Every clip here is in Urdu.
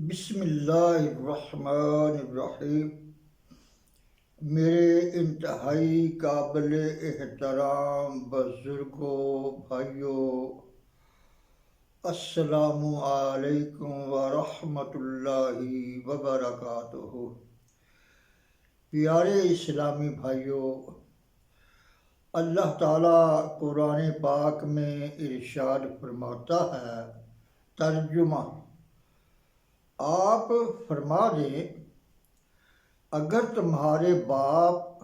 بسم اللہ الرحمن الرحیم۔ میرے انتہائی قابل احترام بزرگوں، بھائیوں، السلام علیکم ورحمۃ اللہ وبرکاتہ۔ پیارے اسلامی بھائیوں، اللہ تعالیٰ قرآن پاک میں ارشاد فرماتا ہے، ترجمہ آپ فرما دیں، اگر تمہارے باپ،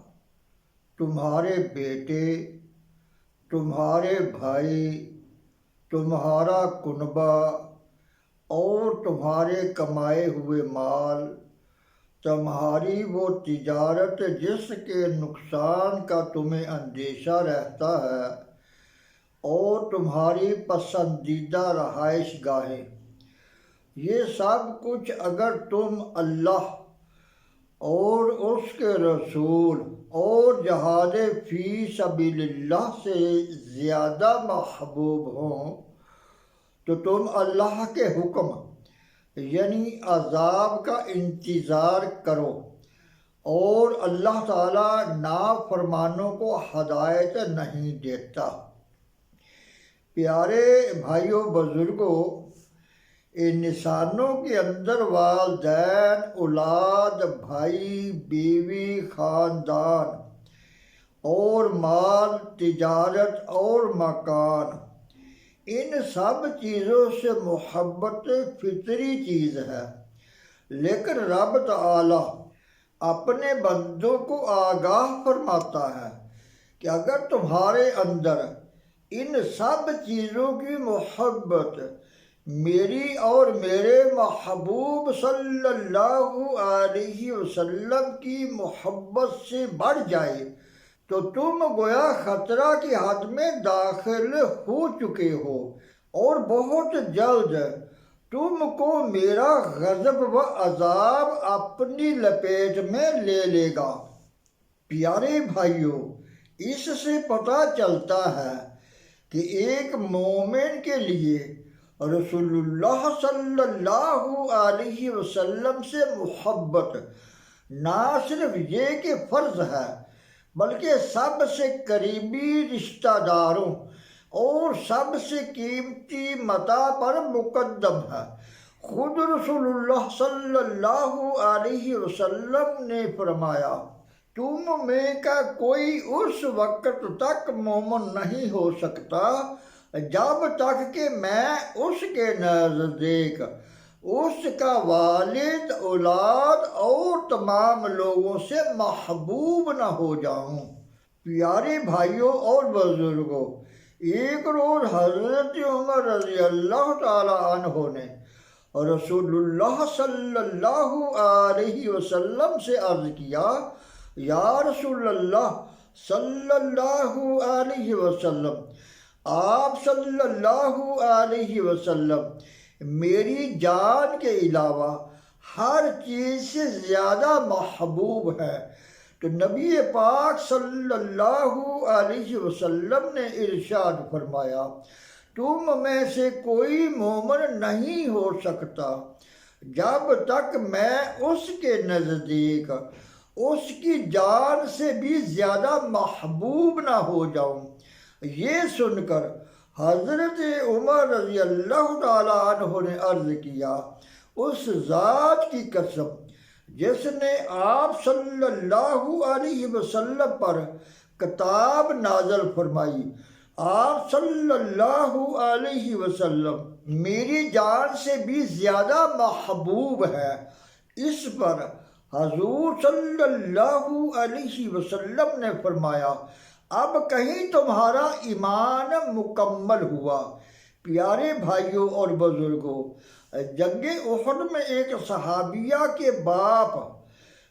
تمہارے بیٹے، تمہارے بھائی، تمہارا کنبہ اور تمہارے کمائے ہوئے مال، تمہاری وہ تجارت جس کے نقصان کا تمہیں اندیشہ رہتا ہے، اور تمہاری پسندیدہ رہائش گاہیں، یہ سب کچھ اگر تم اللہ اور اس کے رسول اور جہاد فی سبیل اللہ سے زیادہ محبوب ہوں تو تم اللہ کے حکم یعنی عذاب کا انتظار کرو، اور اللہ تعالیٰ نافرمانوں کو ہدایت نہیں دیتا۔ پیارے بھائیوں، بزرگوں، انسانوں کے اندر والدین، اولاد، بھائی، بیوی، خاندان اور مال، تجارت اور مکان، ان سب چیزوں سے محبت فطری چیز ہے، لیکن رب تعالی اپنے بندوں کو آگاہ فرماتا ہے کہ اگر تمہارے اندر ان سب چیزوں کی محبت میری اور میرے محبوب صلی اللہ علیہ وسلم کی محبت سے بڑھ جائے تو تم گویا خطرہ کی حد میں داخل ہو چکے ہو، اور بہت جلد تم کو میرا غضب و عذاب اپنی لپیٹ میں لے لے گا۔ پیارے بھائیوں، اس سے پتہ چلتا ہے کہ ایک مومن کے لیے رسول اللہ صلی اللہ علیہ وسلم سے محبت نہ صرف یہ کہ فرض ہے، بلکہ سب سے قریبی رشتہ داروں اور سب سے قیمتی متاع پر مقدم ہے۔ خود رسول اللہ صلی اللہ علیہ وسلم نے فرمایا، تم میں کا کوئی اس وقت تک مومن نہیں ہو سکتا جب تک کہ میں اس کے نزدیک اس کا والد، اولاد اور تمام لوگوں سے محبوب نہ ہو جاؤں۔ پیارے بھائیوں اور بزرگوں، ایک روز حضرت عمر رضی اللہ تعالی عنہ نے رسول اللہ صلی اللہ علیہ وسلم سے عرض کیا، یا رسول اللہ صلی اللہ علیہ وسلم، آپ صلی اللہ علیہ وسلم میری جان کے علاوہ ہر چیز سے زیادہ محبوب ہے۔ تو نبی پاک صلی اللہ علیہ وسلم نے ارشاد فرمایا، تم میں سے کوئی مومن نہیں ہو سکتا جب تک میں اس کے نزدیک اس کی جان سے بھی زیادہ محبوب نہ ہو جاؤں۔ یہ سن کر حضرت عمر رضی اللہ تعالیٰ عنہ نے عرض کیا، اس ذات کی قسم جس نے آپ صلی اللہ علیہ وسلم پر کتاب نازل فرمائی، آپ صلی اللہ علیہ وسلم میری جان سے بھی زیادہ محبوب ہے، اس پر حضور صلی اللہ علیہ وسلم نے فرمایا، اب کہیں تمہارا ایمان مکمل ہوا۔ پیارے بھائیوں اور بزرگوں، جنگ احد میں ایک صحابیہ کے باپ،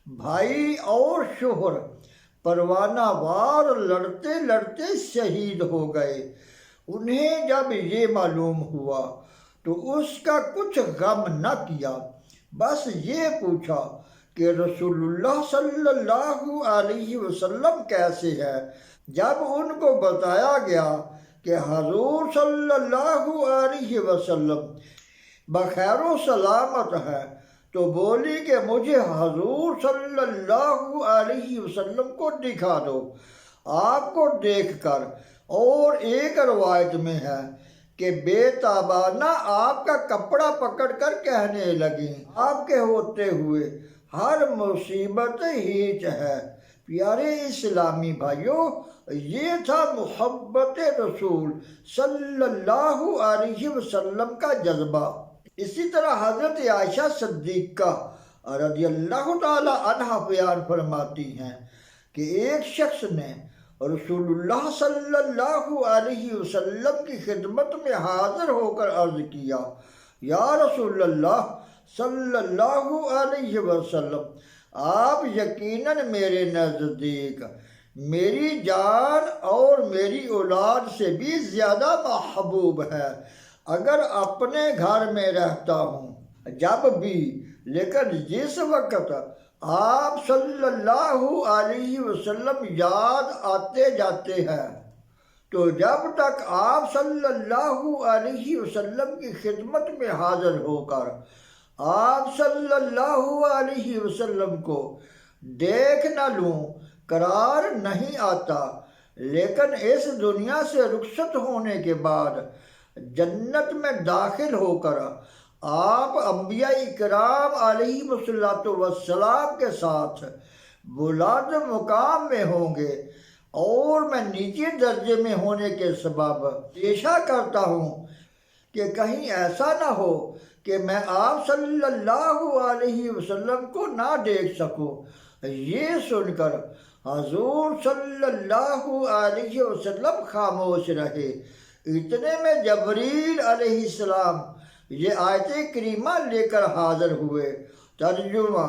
بھائی اور شوہر پروانہ وار لڑتے لڑتے شہید ہو گئے۔ انہیں جب یہ معلوم ہوا تو اس کا کچھ غم نہ کیا، بس یہ پوچھا کہ رسول اللہ صلی اللہ علیہ وسلم کیسے ہے۔ جب ان کو بتایا گیا کہ حضور صلی اللہ علیہ وسلم بخیر و سلامت ہے، تو بولی کہ مجھے حضور صلی اللہ علیہ وسلم کو دکھا دو۔ آپ کو دیکھ کر، اور ایک روایت میں ہے کہ بے تابانہ آپ کا کپڑا پکڑ کر کہنے لگیں، آپ کے ہوتے ہوئے ہر مصیبت ہیچ ہے۔ پیارے اسلامی بھائیوں، یہ تھا محبت رسول صلی اللہ علیہ وسلم کا جذبہ۔ اسی طرح حضرت عائشہ صدیقہ رضی اللہ تعالی عنہ بیان فرماتی ہیں کہ ایک شخص نے رسول اللہ صلی اللہ علیہ وسلم کی خدمت میں حاضر ہو کر عرض کیا، یا رسول اللہ صلی اللہ علیہ وسلم، آپ یقیناً میرے نزدیک میری جان اور میری اولاد سے بھی زیادہ محبوب ہے۔ اگر اپنے گھر میں رہتا ہوں جب بھی، لیکن جس وقت آپ صلی اللہ علیہ وسلم یاد آتے جاتے ہیں، تو جب تک آپ صلی اللہ علیہ وسلم کی خدمت میں حاضر ہو کر آپ صلی اللہ علیہ وسلم کو دیکھ نہ لوں قرار نہیں آتا۔ لیکن اس دنیا سے رخصت ہونے کے بعد جنت میں داخل ہو کر آپ انبیاء کرام علیہ السلام کے ساتھ بلند مقام میں ہوں گے، اور میں نیچے درجے میں ہونے کے سبب اندیشہ کرتا ہوں کہ کہیں ایسا نہ ہو کہ میں آپ صلی اللہ علیہ وسلم کو نہ دیکھ سکوں۔ یہ سن کر حضور صلی اللہ علیہ وسلم خاموش رہے۔ اتنے میں جبریل علیہ السلام یہ آیت کریمہ لے کر حاضر ہوئے۔ ترجمہ: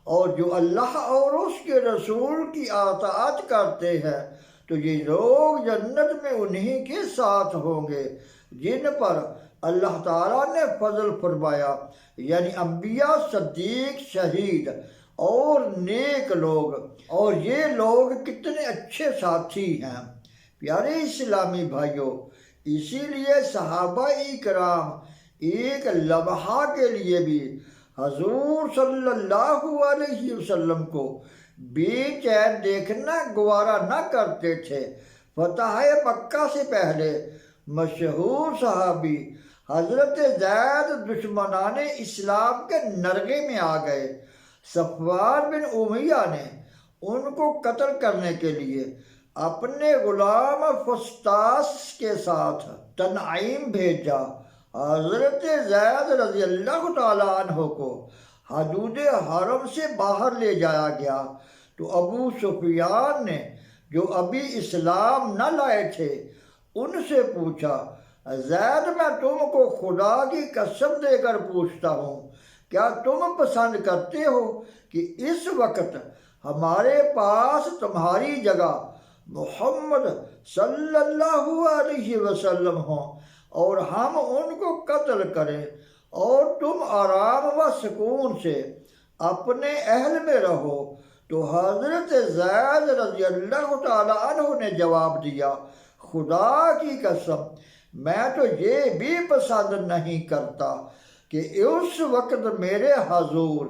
اور جو اللہ اور اس کے رسول کی اطاعت کرتے ہیں تو یہ لوگ جنت میں انہی کے ساتھ ہوں گے جن پر اللہ تعالیٰ نے فضل فرمایا، یعنی انبیاء، صدیق، شہید اور نیک لوگ۔ اور یہ لوگ کتنے اچھے ساتھی ہیں۔ پیارے اسلامی بھائیوں، اسی لیے صحابہ کرام ایک لمحہ کے لیے بھی حضور صلی اللہ علیہ وسلم کو بے چین دیکھنا گوارا نہ کرتے تھے۔ فتح مکہ سے پہلے مشہور صحابی حضرت زید دشمنان اسلام کے نرغے میں آ گئے۔ صفوان بن امیہ نے ان کو قتل کرنے کے لیے اپنے غلام فسطاس کے ساتھ تنعیم بھیجا۔ حضرت زید رضی اللہ تعالیٰ عنہ کو حدود حرم سے باہر لے جایا گیا تو ابو سفیان نے، جو ابھی اسلام نہ لائے تھے، ان سے پوچھا، زید، میں تم کو خدا کی قسم دے کر پوچھتا ہوں، کیا تم پسند کرتے ہو کہ اس وقت ہمارے پاس تمہاری جگہ محمد صلی اللہ علیہ وسلم ہوں اور ہم ان کو قتل کریں اور تم آرام و سکون سے اپنے اہل میں رہو؟ تو حضرت زید رضی اللہ تعالیٰ عنہ نے جواب دیا، خدا کی قسم، میں تو یہ بھی پسند نہیں کرتا کہ اس وقت میرے حضور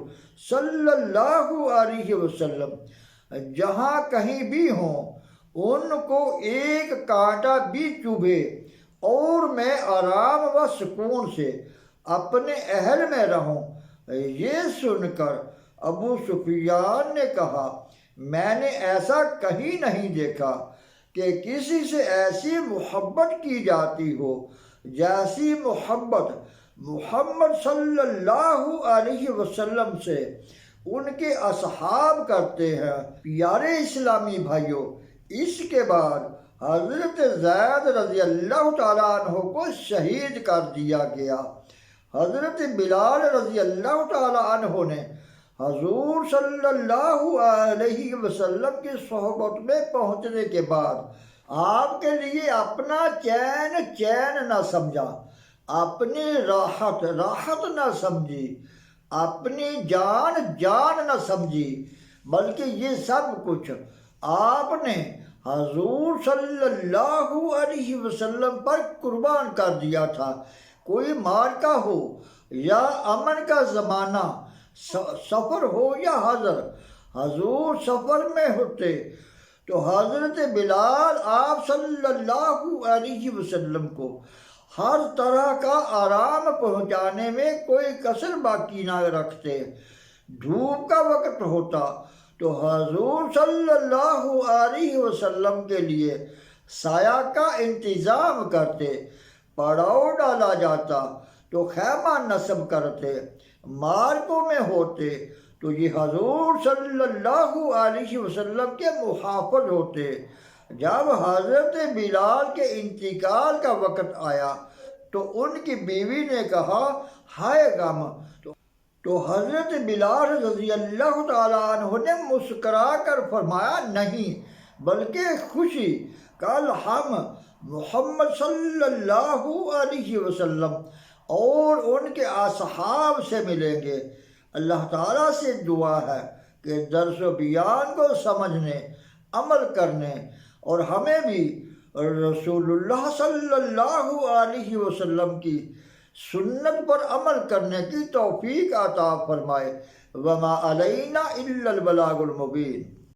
صلی اللہ علیہ وسلم جہاں کہیں بھی ہوں ان کو ایک کانٹا بھی چبھے اور میں آرام و سکون سے اپنے اہل میں رہوں۔ یہ سن کر ابو سفیان نے کہا، میں نے ایسا کہیں نہیں دیکھا کہ کسی سے ایسی محبت کی جاتی ہو جیسی محبت محمد صلی اللہ علیہ وسلم سے ان کے اصحاب کرتے ہیں۔ پیارے اسلامی بھائیوں، اس کے بعد حضرت زید رضی اللہ تعالیٰ عنہ کو شہید کر دیا گیا۔ حضرت بلال رضی اللہ تعالیٰ عنہ نے حضور صلی اللہ علیہ وسلم کی صحبت میں پہنچنے کے بعد آپ کے لیے اپنا چین چین نہ سمجھا، اپنی راحت راحت نہ سمجھی، اپنی جان جان نہ سمجھی، بلکہ یہ سب کچھ آپ نے حضور صلی اللہ علیہ وسلم پر قربان کر دیا تھا۔ کوئی مارکا ہو یا امن کا زمانہ، سفر ہو یا حضر، حضور سفر میں ہوتے تو حضرت بلال آپ صلی اللہ علیہ وسلم کو ہر طرح کا آرام پہنچانے میں کوئی کسر باقی نہ رکھتے۔ دھوپ کا وقت ہوتا تو حضور صلی اللہ علیہ وسلم کے لیے سایہ کا انتظام کرتے، پڑاؤ ڈالا جاتا تو خیمہ نصب کرتے، مارکوں میں ہوتے تو یہ حضور صلی اللہ علیہ وسلم کے محافظ ہوتے۔ جب حضرت بلال کے انتقال کا وقت آیا تو ان کی بیوی نے کہا ہائے غم، تو حضرت بلال رضی اللہ تعالیٰ عنہ نے مسکرا کر فرمایا نہیں بلکہ خوشی، کل ہم محمد صلی اللہ علیہ وسلم اور ان کے اصحاب سے ملیں گے۔ اللہ تعالیٰ سے دعا ہے کہ درس و بیان کو سمجھنے، عمل کرنے اور ہمیں بھی رسول اللہ صلی اللہ علیہ وسلم کی سنت پر عمل کرنے کی توفیق عطا فرمائے۔ وما علینا الا البلاغ المبین۔